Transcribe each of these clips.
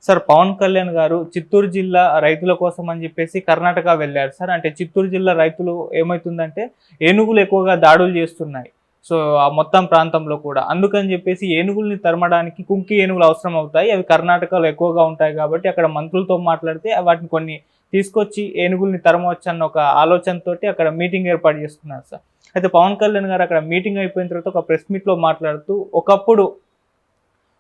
Sir Pawan Kalyan గారు చిత్తూరు జిల్లా రైతుల కోసం అని చెప్పేసి కర్ణాటక వెళ్ళారు సార్. అంటే చిత్తూరు జిల్లా రైతులు ఏమైతుందంటే ఏనుగులు ఎక్కువగా దాడులు చేస్తున్నాయి. సో ఆ మొత్తం ప్రాంతంలో కూడా. అందుకని చెప్పేసి ఏనుగుల్ని తరమడానికి కుంకి ఏనుగులు అవసరం అవుతాయి. అవి కర్ణాటకలో ఎక్కువగా ఉంటాయి కాబట్టి అక్కడ మంత్రులతో మాట్లాడితే వాటిని కొన్ని తీసుకొచ్చి ఏనుగుల్ని తరమవచ్చన్న ఒక ఆలోచనతోటి అక్కడ మీటింగ్ ఏర్పాటు చేసుకున్నారు సార్. అయితే పవన్ కళ్యాణ్ గారు అక్కడ మీటింగ్ అయిపోయిన తర్వాత ఒక ప్రెస్ మీట్‌లో మాట్లాడుతూ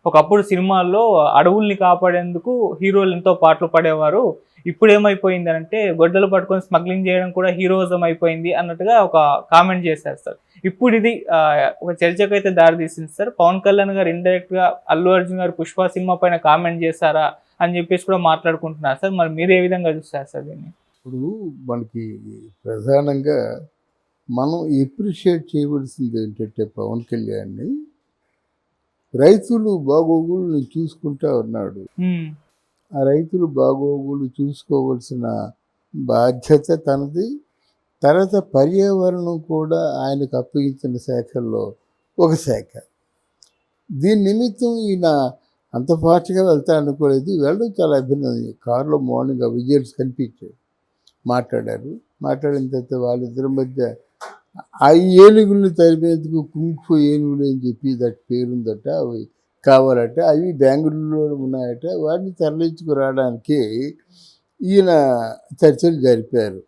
ఒకప్పుడు సినిమాల్లో అడవుల్ని కాపాడేందుకు హీరోలు ఎంతో పాటలు పాడేవారు. ఇప్పుడేమైపోయిందనంటే గొడ్డలు పట్టుకొని స్మగ్లింగ్ చేయడం కూడా హీరోయిజం అయిపోయింది అన్నట్టుగా ఒక కామెంట్ చేశారు సార్. ఇప్పుడిది ఒక చర్చకైతే దారితీసింది సార్. పవన్ కళ్యాణ్ గారు ఇండైరెక్ట్‌గా అల్లు అర్జున్ గారు 'పుష్ప' సినిమా పైన కామెంట్ చేశారా అని చెప్పేసి కూడా మాట్లాడుకుంటున్నారు సార్. మరి మీరు ఏ విధంగా చూస్తారు సార్ దీన్ని? ఇప్పుడు మనకి ప్రధానంగా మనం ఎప్రిషియేట్ చేయవలసింది ఏంటంటే పవన్ కళ్యాణ్‌ని రైతులు బాగోగులు చూసుకుంటా ఉన్నాడు. హ్మ్. ఆ రైతులు బాగోగులు చూసుకోవాల్సిన బాధ్యత తనది. తర్వాత పర్యావరణం కూడా ఆయనకు అప్పగించిన శాఖల్లో ఒక శాఖ. దీని నిమిత్తం ఈయన అంత ఫాస్ట్‌గా వెళ్తా అనుకోలేదు. వెళ్ళడం చాలా అభినందనీయం. కారులో మార్నింగ్ ఆ విజువల్స్ కనిపించాయి. మాట్లాడారు. మాట్లాడిన తర్వాత వాళ్ళిద్దరి మధ్య ఆ ఏనుగుల్ని తరిమేందుకు కుంగ్‌ఫు ఏనుగులు అని చెప్పి దాటి పేరుందట. అవి కావాలట. అవి బెంగుళూరులో ఉన్నాయట. వాటిని తరలించుకురావడానికి ఈయన చర్చలు జరిపారు.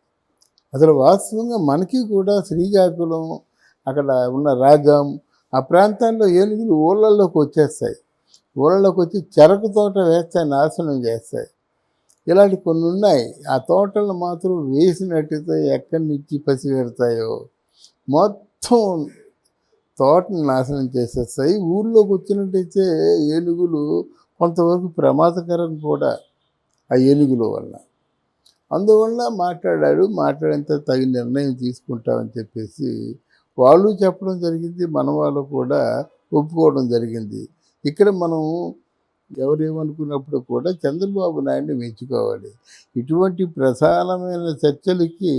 అసలు వాస్తవంగా మనకి కూడా శ్రీకాకుళం, అక్కడ ఉన్న రాజాం, ఆ ప్రాంతాల్లో ఏనుగులు ఊళ్ళల్లోకి వచ్చేస్తాయి. ఊళ్ళలోకి వచ్చి చెరకు తోట వేస్తాయి, నాశనం చేస్తాయి. ఇలాంటి కొన్ని ఉన్నాయి. ఆ తోటలను మాత్రం వేసినట్టయితే ఎక్కడి నుంచి పసిగడతాయో మొత్తం తోటని నాశనం చేసేస్తాయి. ఊళ్ళోకి వచ్చినట్టయితే ఏనుగులు కొంతవరకు ప్రమాదకరం కూడా ఆ ఏనుగుల వల్ల. అందువల్ల మాట్లాడాడు. మాట్లాడిన తర్వాత తగిన నిర్ణయం తీసుకుంటామని చెప్పేసి వాళ్ళు చెప్పడం జరిగింది. మన వాళ్ళు కూడా ఒప్పుకోవడం జరిగింది. ఇక్కడ మనం ఎవరేమనుకున్నప్పుడు కూడా చంద్రబాబు నాయుడిని మెచ్చుకోవాలి. ఇటువంటి ప్రధానమైన చర్చలకి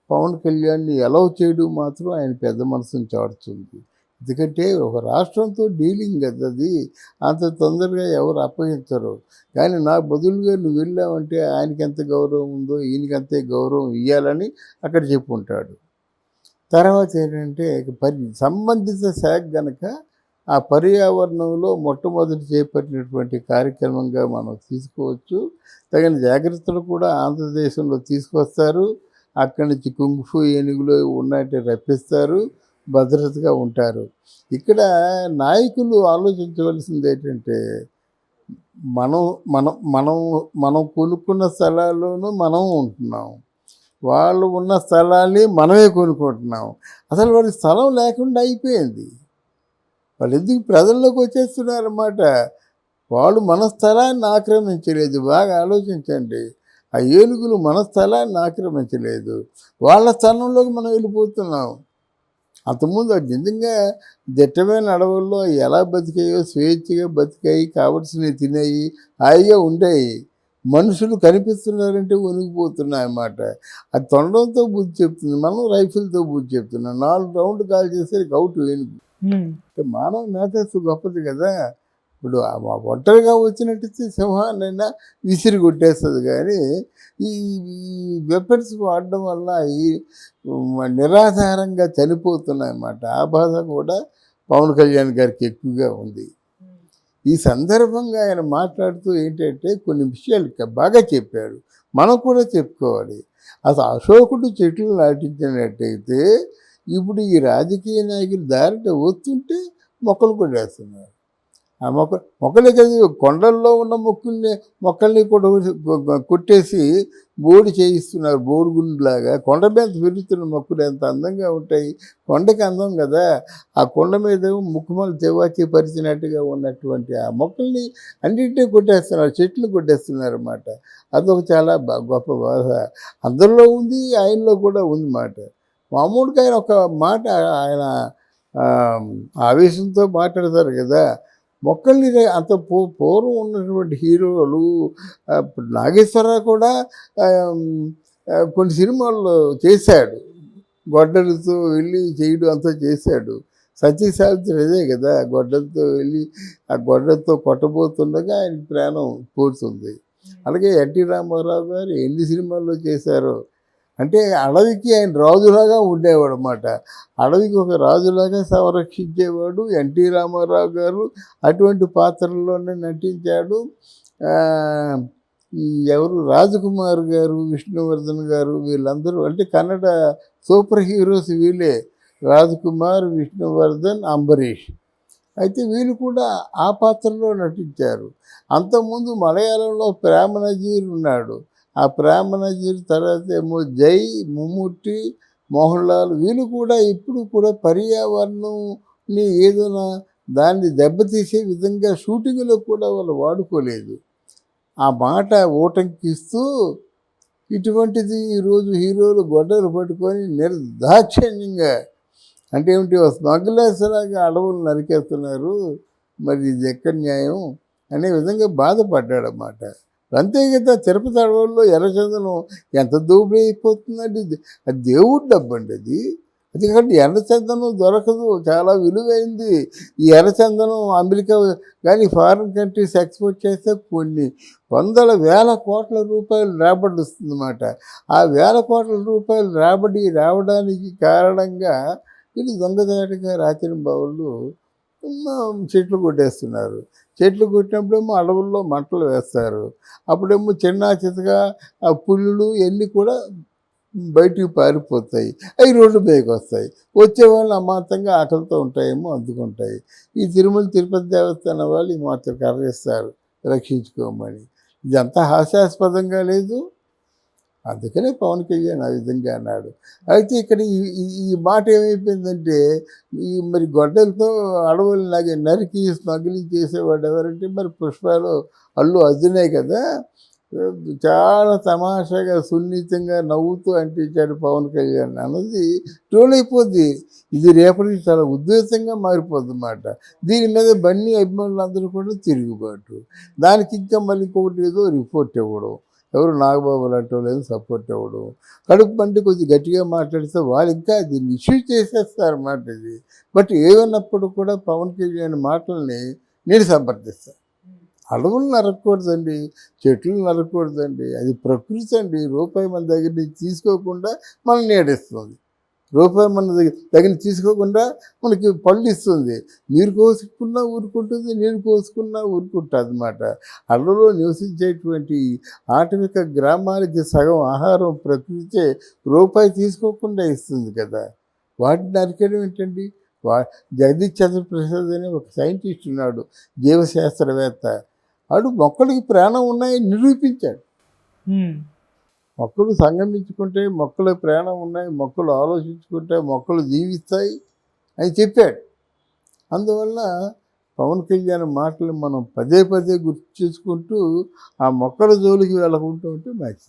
పవన్ కళ్యాణ్ని అలౌ చేయడం మాత్రం ఆయన పెద్ద మనసును చాటుతుంది. ఎందుకంటే ఒక రాష్ట్రంతో డీలింగ్ కదా అది. అంత తొందరగా ఎవరు అప్పగించరు. కానీ నాకు బదులుగా నువ్వు వెళ్ళావంటే ఆయనకి ఎంత గౌరవం ఉందో ఈయనకి అంతే గౌరవం ఇవ్వాలని అక్కడ చెప్పుకుంటాడు. తర్వాత ఏంటంటే సంబంధిత శాఖ గనక ఆ పర్యావరణంలో మొట్టమొదటి చేపట్టినటువంటి కార్యక్రమంగా మనం తీసుకోవచ్చు. తగిన జాగ్రత్తలు కూడా ఆంధ్రదేశంలో తీసుకొస్తారు. అక్కడి నుంచి కుంగ్‌ఫు ఏనుగులు ఉన్నట్టు రప్పిస్తారు. భద్రతగా ఉంటారు. ఇక్కడ నాయకులు ఆలోచించవలసింది ఏంటంటే మనం మనం మనం మనం కొనుక్కున్న స్థలాల్లోనూ మనం ఉంటున్నాం. వాళ్ళు ఉన్న స్థలాన్ని మనమే కొనుక్కుంటున్నాం. అసలు వాడి స్థలం లేకుండా అయిపోయింది. వాళ్ళు ఎందుకు ప్రజల్లోకి వచ్చేస్తున్నారన్నమాట. వాళ్ళు మన స్థలాన్ని ఆక్రమించలేదు. బాగా ఆలోచించండి. ఆ ఏనుగులు మన స్థలాన్ని ఆక్రమించలేదు. వాళ్ళ స్థలంలోకి మనం వెళ్ళిపోతున్నాం. అంతకుముందు అది నిజంగా దిట్టమైన అడవుల్లో ఎలా బతికాయో స్వేచ్ఛగా బతికాయి, కావలసినవి తినేయి, హాయిగా ఉండేవి. మనుషులు కనిపిస్తున్నారంటే వణికిపోతున్నాయన్నమాట. అది తొండంతో బుద్ధి చెప్తుంది. మనం రైఫిల్తో బుద్ధి చెప్తున్నాం. 4 రౌండ్లు కాల్ చేసరికి అవుట్ ఏనుగు. మానవ మేధస్సు గొప్పది కదా. ఇప్పుడు ఒంటరిగా వచ్చినట్టయితే సింహాన్నైనా విసిరి కొట్టేస్తుంది. కానీ ఈ వెపన్స్ వాడడం వల్ల ఈ నిరాధారంగా చనిపోతున్నాయన్నమాట. ఆ బాధ కూడా పవన్ కళ్యాణ్ గారికి ఎక్కువగా ఉంది. ఈ సందర్భంగా ఆయన మాట్లాడుతూ ఏంటంటే కొన్ని విషయాలు బాగా చెప్పాడు. మనం కూడా చెప్పుకోవాలి. అసలు అశోకుడు చెట్లు నాటించినట్టయితే ఇప్పుడు ఈ రాజకీయ నాయకులు దారిట వస్తుంటే మొక్కలు కొట్టేస్తున్నారు. ఆ మొక్కలే కదా, కొండల్లో ఉన్న మొక్కల్ని కూడా కొట్టేసి బోడి చేయిస్తున్నారు. బోడిగుండులాగా కొండ మీద పెరుగుతున్న మొక్కలు ఎంత అందంగా ఉంటాయి. కొండకి అందం కదా. ఆ కొండ మీద ముక్కుమలు తెవాచి పరిచినట్టుగా ఉన్నటువంటి ఆ మొక్కల్ని అన్నింటినీ కొట్టేస్తున్నారు. చెట్లు కొట్టేస్తున్నారు అన్నమాట. అదొక చాలా గొప్ప బాధ. అందరిలో ఉంది, ఆయనలో కూడా ఉంది మాట. మామూలుగా ఆయన ఒక మాట ఆయన ఆవేశంతో మాట్లాడతారు కదా. మొక్కల్ని అంత పూర్వం ఉన్నటువంటి హీరోలు నాగేశ్వరరావు కూడా కొన్ని సినిమాల్లో చేశాడు. గొడ్డలతో వెళ్ళి చేయడం అంతా చేశాడు. సతీ సావిత్రి అదే కదా, గొడ్డలతో వెళ్ళి ఆ గొడ్డలతో కొట్టబోతుండగా ఆయన ప్రాణం పోతుంది. అలాగే ఎన్టీ రామారావు గారు ఎన్ని సినిమాల్లో చేశారో, అంటే అడవికి ఆయన రాజులాగా ఉండేవాడు అన్నమాట. అడవికి ఒక రాజులాగా సంరక్షించేవాడు ఎన్టీ రామారావు గారు. అటువంటి పాత్రల్లోనే నటించాడు. ఆ, ఈ ఎవరు రాజకుమార్ గారు, విష్ణువర్ధన్ గారు, వీళ్ళందరూ అంటే కన్నడ సూపర్ హీరోస్ వీళ్ళే. రాజకుమార్, విష్ణువర్ధన్, అంబరీష్. అయితే వీళ్ళు కూడా ఆ పాత్రలో నటించారు. అంతకుముందు మలయాళంలో ప్రేమ నజీర్ ఉన్నాడు. ఆ ప్రేమ నజీర్ తర్వాత ఏమో జై, మమ్ముట్టి, మోహన్ లాల్, వీళ్ళు కూడా ఇప్పుడు కూడా పర్యావరణంని ఏదైనా దాన్ని దెబ్బతీసే విధంగా షూటింగ్లో కూడా వాళ్ళు వాడుకోలేదు. ఆ మాట ఊటంకిస్తూ ఇటువంటిది ఈరోజు హీరోలు గొడ్డలు పట్టుకొని నిర్దాక్షిణ్యంగా, అంటే ఏమిటి, స్మగ్లర్స్ లాగా అడవులు నరికేస్తున్నారు, మరి ఇది ఎక్కడ న్యాయం అనే విధంగా బాధపడ్డాడన్నమాట. అంతే కదా, తిరుపతి అడవుల్లో ఎర్రచందనం ఎంత దోపిడీ అయిపోతుందండి. అది దేవుడి డబ్బండి అది. ఎందుకంటే ఎర్రచందనం దొరకదు, చాలా విలువైంది. ఈ ఎర్రచందనం అమెరికా కానీ ఫారిన్ కంట్రీస్ ఎక్స్పోర్ట్ చేస్తే కొన్ని వందల వేల కోట్ల రూపాయలు రాబడి వస్తుందన్నమాట. ఆ వేల కోట్ల రూపాయలు రాబడి రావడానికి కారణంగా వీళ్ళు దొంగదాటిగా రాత్రి బావులు చెట్లు కొట్టేస్తున్నారు. చెట్లు కొట్టినప్పుడేమో అడవుల్లో మంటలు వేస్తారు. అప్పుడేమో చిన్న చితగా ఆ పుల్లులు ఎన్ని కూడా బయటికి పారిపోతాయి. అవి రోడ్డు మీదకి వస్తాయి. వచ్చేవాళ్ళు అమాంతంగా ఆకలితో ఉంటాయేమో అందుకుంటాయి. ఈ తిరుమల తిరుపతి దేవస్థానం వాళ్ళు ఈ మాత్రం కర్రిస్తారు రక్షించుకోమని. ఇదంతా హాస్యాస్పదంగా లేదు. అందుకనే పవన్ కళ్యాణ్ ఆ విధంగా అన్నాడు. అయితే ఇక్కడ ఈ మాట ఏమైపోయిందంటే, ఈ మరి గొడ్డలతో అడవులు నరికి స్మగ్లింగ్ చేసేవాడు ఎవరంటే మరి పుష్పలో అల్లు అర్జునే కదా. చాలా తమాషాగా సున్నితంగా నవ్వుతూ అంటించాడు పవన్ కళ్యాణ్ అన్నది ట్రోల్ అయిపోద్ది. ఇది రేపటికి చాలా ఉద్దేశంగా మారిపోద్ది అన్నమాట. దీని మీద బన్నీ అభిమానులందరూ కూడా తిరుగుబాటు. దానికి ఇంకా మళ్ళీ ఇంకొకటి ఏదో రిపోర్ట్ ఇవ్వడం, ఎవరు నాగబాబు లాంటి వాళ్ళు సపోర్ట్ ఇవ్వడం, కడుపు పంటి కొద్దిగా గట్టిగా మాట్లాడితే వాళ్ళు ఇంకా దీన్ని ఇష్యూ చేసేస్తారన్నమాట. ఇది బట్ ఏమన్నప్పుడు కూడా పవన్ కళ్యాణ్ మాటల్ని నేను సమర్థిస్తాను. అడవులు నరకూడదండి, చెట్లు నరకూడదండి, అది ప్రకృతి అండి. రూపాయి మన దగ్గర నుంచి తీసుకోకుండా మనం నీడిస్తుంది. రూపాయి మన దగ్గర తీసుకోకుండా మనకి పళ్ళు ఇస్తుంది. మీరు కోసుకున్నా ఊరుకుంటుంది, నేను కోసుకున్నా ఊరుకుంటుంది అన్నమాట. అడవులో నివసించేటువంటి ఆటవిక గ్రామాలకి సగం ఆహారం ప్రకృతే రూపాయి తీసుకోకుండా ఇస్తుంది కదా. వాటిని నరికేయడం ఏంటండి? జగదీష్ చంద్ర ప్రసాద్ అనే ఒక సైంటిస్ట్ ఉన్నాడు, జీవశాస్త్రవేత్త. వాడు మొక్కలకి ప్రాణం ఉన్నాయని నిరూపించాడు. మొక్కలు సంగమించుకుంటే మొక్కల ప్రాణం ఉన్నాయి, మొక్కలు ఆలోచించుకుంటే మొక్కలు జీవిస్తాయి అని చెప్పాడు. అందువల్ల పవన్ కళ్యాణ్ మాటలు మనం పదే పదే గుర్తు చేసుకుంటూ ఆ మొక్కల జోలికి వెళ్ళకుంటూ ఉంటే మంచిది.